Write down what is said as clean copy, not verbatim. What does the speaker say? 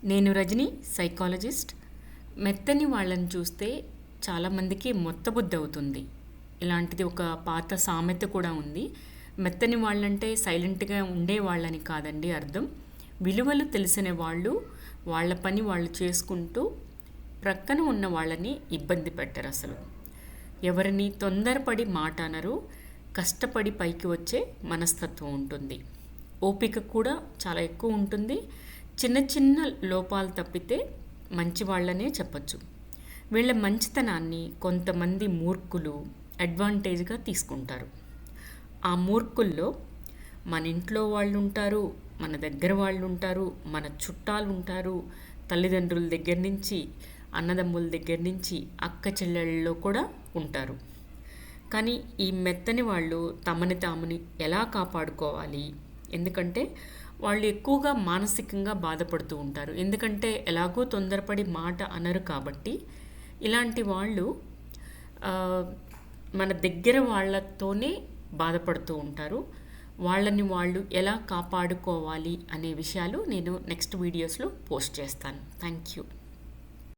నేను రజని సైకాలజిస్ట్. మెత్తని వాళ్ళని చూస్తే చాలామందికి మొత్తబుద్ధి అవుతుంది. ఇలాంటిది ఒక పాత సామెత కూడా ఉంది. మెత్తని వాళ్ళంటే సైలెంట్గా ఉండే వాళ్ళని కాదండి అర్థం. విలువలు తెలిసిన వాళ్ళు వాళ్ళ పని వాళ్ళు చేసుకుంటూ ప్రక్కన ఉన్న వాళ్ళని ఇబ్బంది పెట్టరు అసలు. ఎవరిని తొందరపడి మాట అనరు. కష్టపడి పైకి వచ్చే మనస్తత్వం ఉంటుంది. ఓపిక కూడా చాలా ఎక్కువ ఉంటుంది. చిన్న చిన్న లోపాలు తప్పితే మంచి వాళ్ళనే చెప్పచ్చు. వీళ్ళ మంచితనాన్ని కొంతమంది మూర్ఖులు అడ్వాంటేజ్గా తీసుకుంటారు. ఆ మూర్ఖుల్లో మన ఇంట్లో వాళ్ళు ఉంటారు, మన దగ్గర వాళ్ళు ఉంటారు, మన చుట్టాలు ఉంటారు, తల్లిదండ్రుల దగ్గర నుంచి అన్నదమ్ముల దగ్గర నుంచి అక్క చెల్లెళ్ళలో కూడా ఉంటారు. కానీ ఈ మెత్తని వాళ్ళు తమని తాముని ఎలా కాపాడుకోవాలి? ఎందుకంటే వాళ్ళు ఎక్కువగా మానసికంగా బాధపడుతూ ఉంటారు. ఎందుకంటే ఎలాగో తొందరపడి మాట అనరు కాబట్టి. ఇలాంటి వాళ్ళు మన దగ్గర వాళ్ళతోనే బాధపడుతూ ఉంటారు. వాళ్ళని వాళ్ళు ఎలా కాపాడుకోవాలి అనే విషయాలు నేను నెక్స్ట్ వీడియోస్లో పోస్ట్ చేస్తాను. Thank you.